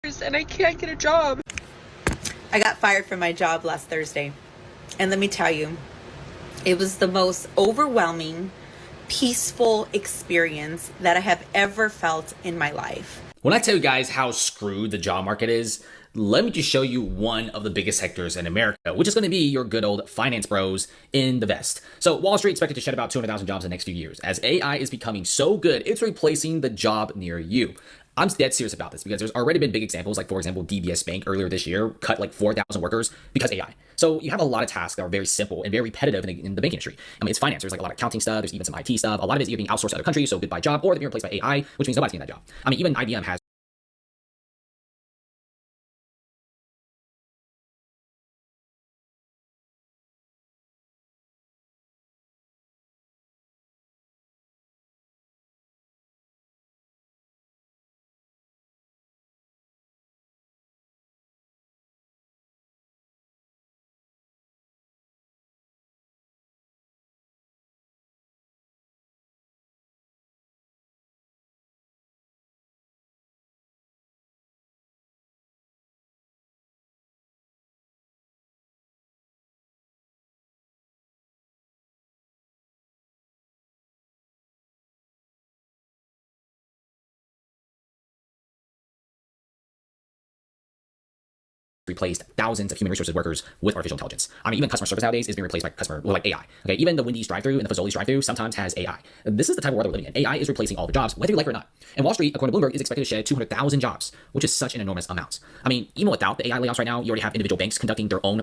and I can't get a job. I got fired from my job last Thursday. And let me tell you, it was the most overwhelming, peaceful experience that I have ever felt in my life. When I tell you guys how screwed the job market is, let me just show you one of the biggest sectors in America, which is going to be your good old finance bros in the vest. So Wall Street expected to shed about 200,000 jobs in the next few years. As AI is becoming so good, it's replacing the job near you. I'm dead serious about this because there's already been big examples, like for example, DBS Bank earlier this year cut like 4,000 workers because AI. So you have a lot of tasks that are very simple and very repetitive in the banking industry. I mean, it's finance. There's like a lot of accounting stuff. There's even some IT stuff. A lot of it is either being outsourced to other countries, so goodbye job, or they're being replaced by AI, which means nobody's getting that job. I mean, even IBM has replaced thousands of human resources workers with artificial intelligence. I mean, even customer service nowadays is being replaced by AI. Okay, even the Wendy's drive-thru and the Fazoli's drive-thru sometimes has AI. This is the type of world we're living in. AI is replacing all the jobs, whether you like it or not. And Wall Street, according to Bloomberg, is expected to shed 200,000 jobs, which is such an enormous amount. I mean, even without the AI layoffs right now, you already have individual banks conducting their own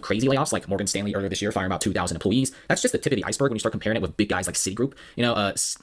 crazy layoffs like Morgan Stanley earlier this year firing about 2,000 employees. That's just the tip of the iceberg when you start comparing it with big guys like Citigroup.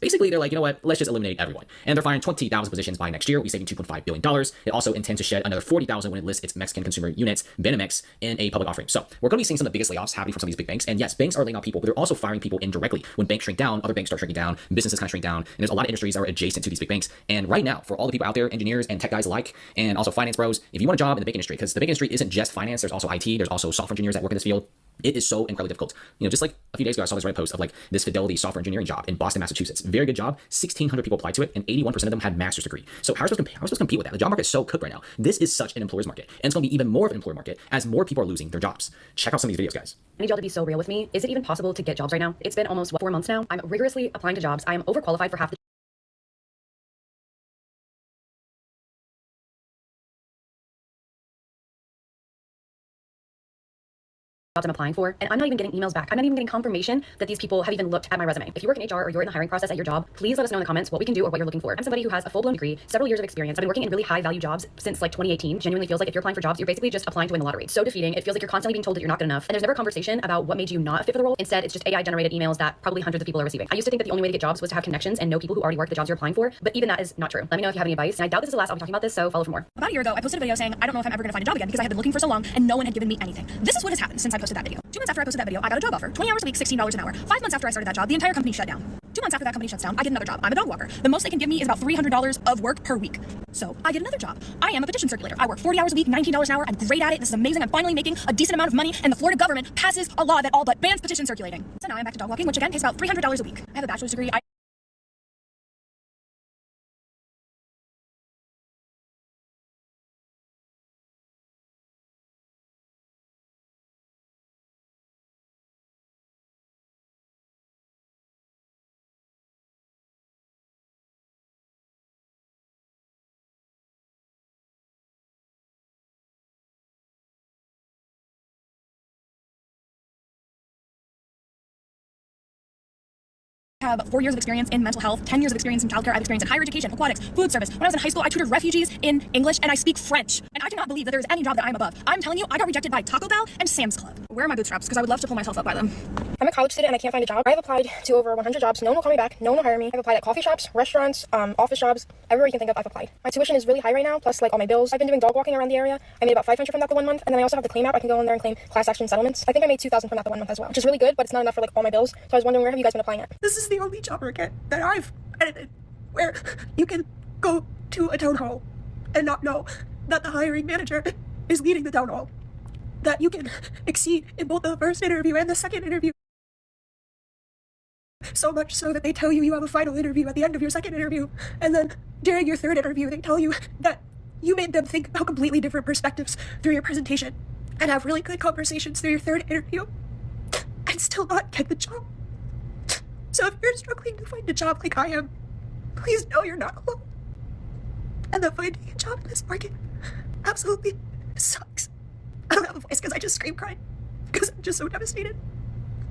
Basically they're like, you know what, let's just eliminate everyone. And they're firing 20,000 positions by next year. We'll be saving $2.5 billion. It also intends to shed another 40,000 when it lists its Mexican consumer units, Banamex, in a public offering. So we're going to be seeing some of the biggest layoffs happening from some of these big banks. And yes, banks are laying off people, but they're also firing people indirectly. When banks shrink down, other banks start shrinking down, businesses kind of shrink down. And there's a lot of industries that are adjacent to these big banks. And right now, for all the people out there, engineers and tech guys alike, and also finance bros, if you want a job in the banking industry, because the banking industry isn't just finance, there's also IT, there's also software engineers, engineers that work in this field, it is so incredibly difficult. Just like a few days ago, I saw this Reddit post of like this Fidelity software engineering job in Boston, Massachusetts. Very good job. 1,600 people applied to it, and 81% of them had master's degree. So how are we supposed to compete with that? The job market is so cooked right now. This is such an employer's market, and it's going to be even more of an employer market as more people are losing their jobs. Check out some of these videos, guys. I need y'all to be so real with me. Is it even possible to get jobs right now? It's been almost 4 months now. I'm rigorously applying to jobs. I am overqualified for half the jobs I'm applying for, and I'm not even getting emails back. I'm not even getting confirmation that these people have even looked at my resume. If you work in HR or you're in the hiring process at your job, please let us know in the comments what we can do or what you're looking for. I'm somebody who has a full-blown degree, several years of experience. I've been working in really high-value jobs since like 2018. Genuinely feels like if you're applying for jobs, you're basically just applying to win the lottery. It's so defeating. It feels like you're constantly being told that you're not good enough, and there's never a conversation about what made you not fit for the role. Instead, it's just AI-generated emails that probably hundreds of people are receiving. I used to think that the only way to get jobs was to have connections and know people who already work the jobs you're applying for, but even that is not true. Let me know if you have any advice, and I doubt this is the last I'll be talking about this, so follow for more. About a year ago, I posted a video saying, I don't know if I'm ever going to find a job again because I had been looking for so long and no one had given me anything. This is what has happened since I posted that video. 2 months after I posted that video, I got a job offer. 20 hours a week, $16 an hour. 5 months after I started that job, the entire company shut down. 2 months after that company shuts down, I get another job. I'm a dog walker. The most they can give me is about $300 of work per week. So I get another job. I am a petition circulator. I work 40 hours a week, $19 an hour. I'm great at it. This is amazing. I'm finally making a decent amount of money, and the Florida government passes a law that all but bans petition circulating. So now I'm back to dog walking, which again pays about $300 a week. I have a bachelor's degree. I have 4 years of experience in mental health, 10 years of experience in childcare. I have experience in higher education, aquatics, food service. When I was in high school, I tutored refugees in English, and I speak French. And I do not believe that there is any job that I'm above. I'm telling you, I got rejected by Taco Bell and Sam's Club. Where are my bootstraps? Because I would love to pull myself up by them. I'm a college student and I can't find a job. I've applied to over 100 jobs. No one will call me back. No one will hire me. I've applied at coffee shops, restaurants, office jobs, everywhere you can think of, I've applied. My tuition is really high right now, plus like all my bills. I've been doing dog walking around the area. I made about $500 from that the 1 month, and then I also have the claim app. I can go in there and claim class action settlements. I think I made $2,000 from that the 1 month as well, which is really good, but it's not enough for like all my bills. So I was wondering, where have you guys been applying at? This is the only job market that I've edited where you can go to a town hall and not know that the hiring manager is leading the town hall, that you can exceed in both the first interview and the second interview, so much so that they tell you you have a final interview at the end of your second interview, and then during your third interview they tell you that you made them think about completely different perspectives through your presentation and have really good conversations through your third interview and still not get the job. So if you're struggling to find a job like I am, please know you're not alone. And that finding a job in this market absolutely sucks. I don't have a voice because I just scream crying because I'm just so devastated.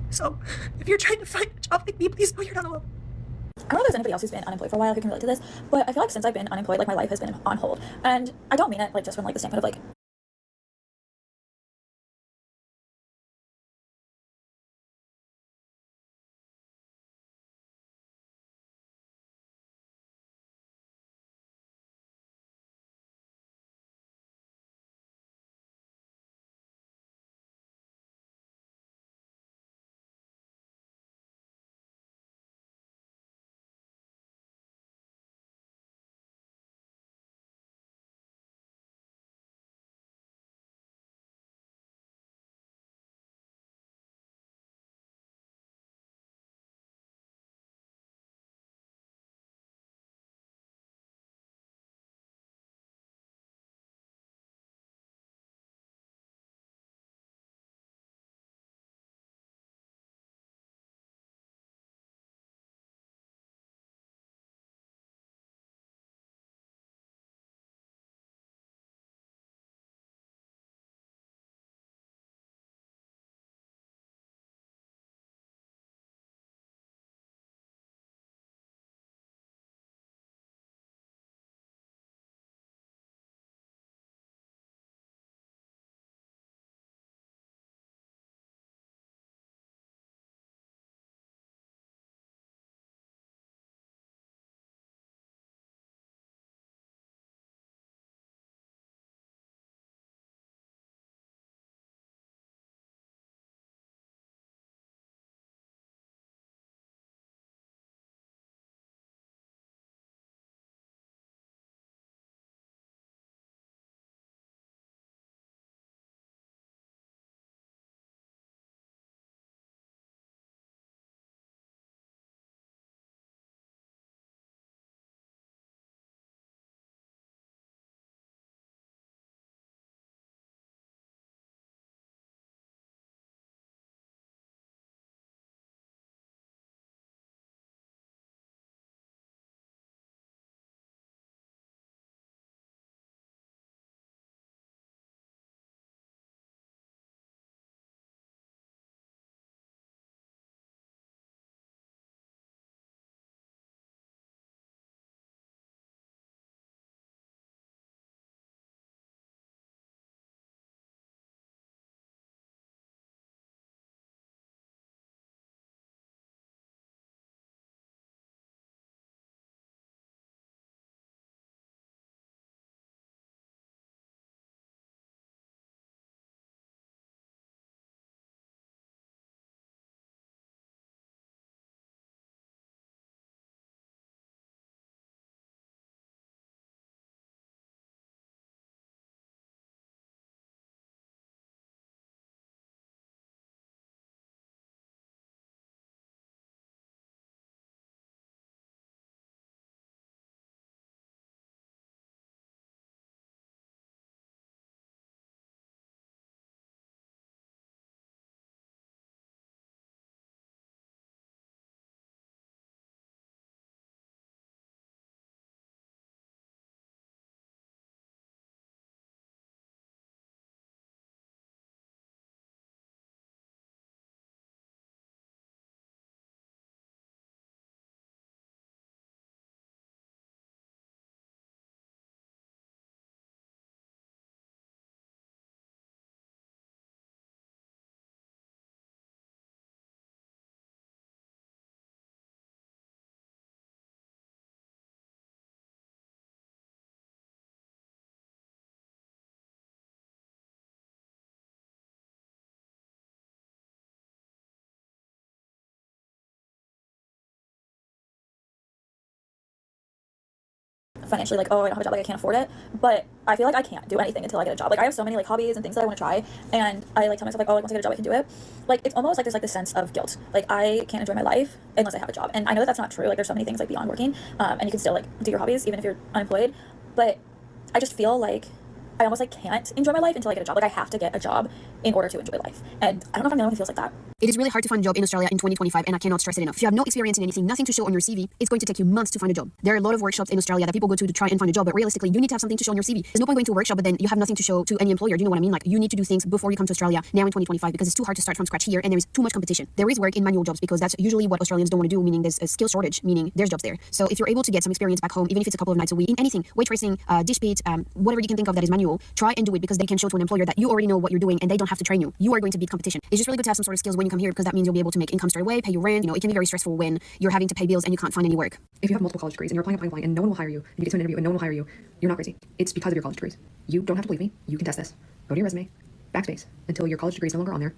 So if you're trying to find a job like me, please know you're not alone. I don't know if there's anybody else who's been unemployed for a while who can relate to this, but I feel like since I've been unemployed, like my life has been on hold. And I don't mean it like just from like the standpoint of like financially like, oh, I don't have a job, like I can't afford it. But I feel like I can't do anything until I get a job. Like I have so many like hobbies and things that I want to try, and I like tell myself like, oh, like once I get a job I can do it. Like it's almost like there's like this sense of guilt. Like I can't enjoy my life unless I have a job, and I know that that's not true. Like there's so many things like beyond working, and you can still like do your hobbies even if you're unemployed. But I just feel like I almost like can't enjoy my life until I get a job. Like I have to get a job in order to enjoy life, and I don't know if I'm the only one who feels like that. It is really hard to find a job in Australia in 2025, and I cannot stress it enough. If you have no experience in anything, nothing to show on your CV, it's going to take you months to find a job. There are a lot of workshops in Australia that people go to try and find a job, but realistically, you need to have something to show on your CV. There's no point going to a workshop, but then you have nothing to show to any employer. Do you know what I mean? Like, you need to do things before you come to Australia now in 2025 because it's too hard to start from scratch here, and there is too much competition. There is work in manual jobs because that's usually what Australians don't want to do, meaning there's a skill shortage, meaning there's jobs there. So if you're able to get some experience back home, even if it's a couple of nights a week, in anything, waitressing, dish pit, whatever you can think of that is manual, try and do it because they can show to an employer that you already know what you're doing and they don't have to train you. You are going to beat competition. It's just really good to have some sort of skills when you come here because that means you'll be able to make income straight away, pay your rent. You know, it can be very stressful when you're having to pay bills and you can't find any work. If you have multiple college degrees and you're applying and no one will hire you, and you get to an interview and no one will hire you, you're not crazy. It's because of your college degrees. You don't have to believe me. You can test this. Go to your resume, backspace, until your college degree is no longer on there.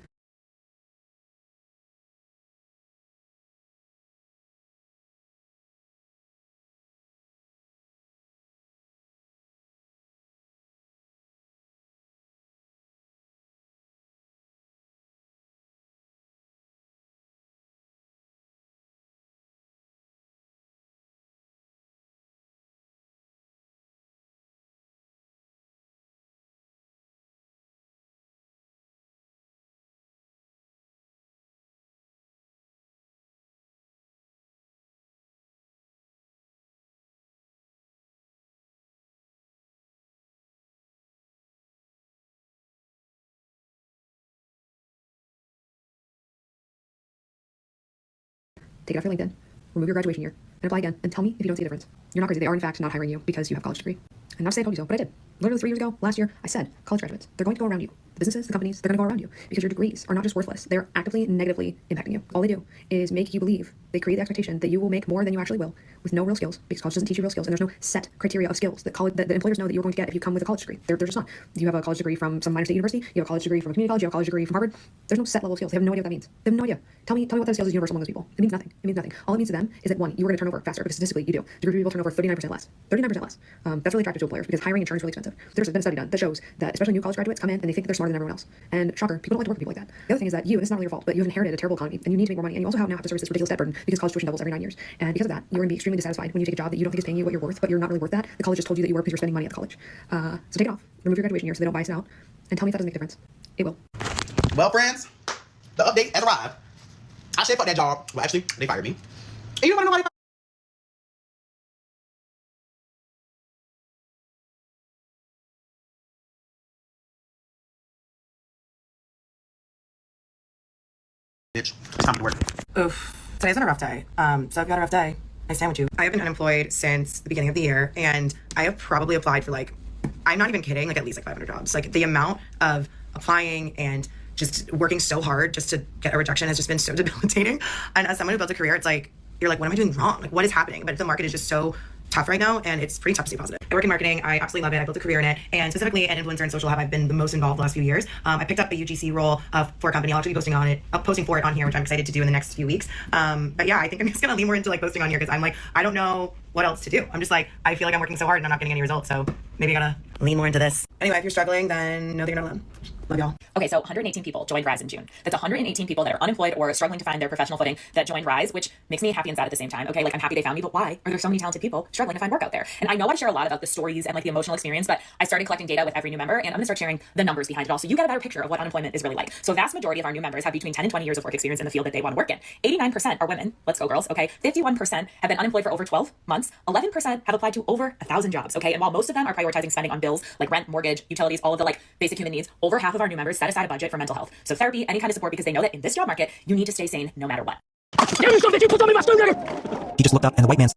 Take it off your LinkedIn, remove your graduation year, and apply again, and tell me if you don't see a difference. You're not crazy. They are in fact not hiring you because you have a college degree. And not to say I told you so, but I did. Literally 3 years ago, last year, I said, college graduates, they're going to go around you. The businesses, the companies, they're going to go around you because your degrees are not just worthless. They're actively negatively impacting you. All they do is make you believe, they create the expectation that you will make more than you actually will with no real skills because college doesn't teach you real skills and there's no set criteria of skills that college, that the employers know that you're going to get if you come with a college degree. They're just not. You have a college degree from some minor state university, you have a college degree from a community college, you have a college degree from Harvard. There's no set level of skills. They have no idea what that means. They have no idea. Tell me what that skills is universal among those people. It means nothing. It means nothing. All it means to them is that one, you are going to turn over faster because statistically you do. Degree people turn over 39% less. 39% less. That's really attractive to employers because hiring and churn is really expensive. There's been a study done that shows that especially new college graduates come in and they think that they're smarter than everyone else. And shocker, people don't like to work with people like that. The other thing is that you, and it's not really your fault, but you have inherited a terrible economy and you need to make more money. And you also now have to service this ridiculous debt burden because college tuition doubles every 9 years. And because of that, you're going to be extremely dissatisfied when you take a job that you don't think is paying you what you're worth, but you're not really worth that. The college just told you that you were because you're spending money at the college. So take it off, remove your graduation year so they don't bias it out, and tell me if that doesn't make a difference. It will. Well, friends, the update has arrived. I said fuck that job. Well, actually, they fired me. And you don't want nobody. Bitch, it's time to work. Oof. Today's been a rough day. So I've got a rough day. I stand with you. I have been unemployed since the beginning of the year, and I have probably applied for like, I'm not even kidding, like at least like 500 jobs. Like the amount of applying and just working so hard just to get a rejection has just been so debilitating. And as someone who built a career, it's like, you're like, what am I doing wrong? Like, what is happening? But the market is just so tough right now, and it's pretty tough to stay positive. I work in marketing. I absolutely love it. I built a career in it, and specifically at Influencer and Social Hub, I've been the most involved the last few years. I picked up a UGC role for a company. I'll actually be posting for it on here, which I'm excited to do in the next few weeks. But yeah, I think I'm just gonna lean more into like posting on here because I'm like, I don't know what else to do. I'm just like, I feel like I'm working so hard and I'm not getting any results, so maybe I gotta lean more into this. Anyway, if you're struggling, then know that you're not alone. Love y'all. Okay, so 118 people joined Rise in June. That's 118 people that are unemployed or struggling to find their professional footing that joined Rise, which makes me happy and sad at the same time. Okay, like I'm happy they found me, but why are there so many talented people struggling to find work out there? And I know I share a lot about the stories and like the emotional experience, but I started collecting data with every new member, and I'm gonna start sharing the numbers behind it all so you get a better picture of what unemployment is really like. So a vast majority of our new members have between 10 and 20 years of work experience in the field that they want to work in. 89% are women. Let's go, girls. Okay, 51% have been unemployed for over 12 months. 11% have applied to over 1,000 jobs. Okay, and while most of them are prioritizing spending on bills like rent, mortgage, utilities, all of the like basic human needs, over half of our new members set aside a budget for mental health. So therapy, any kind of support, because they know that in this job market, you need to stay sane no matter what. He just looked up and the white man's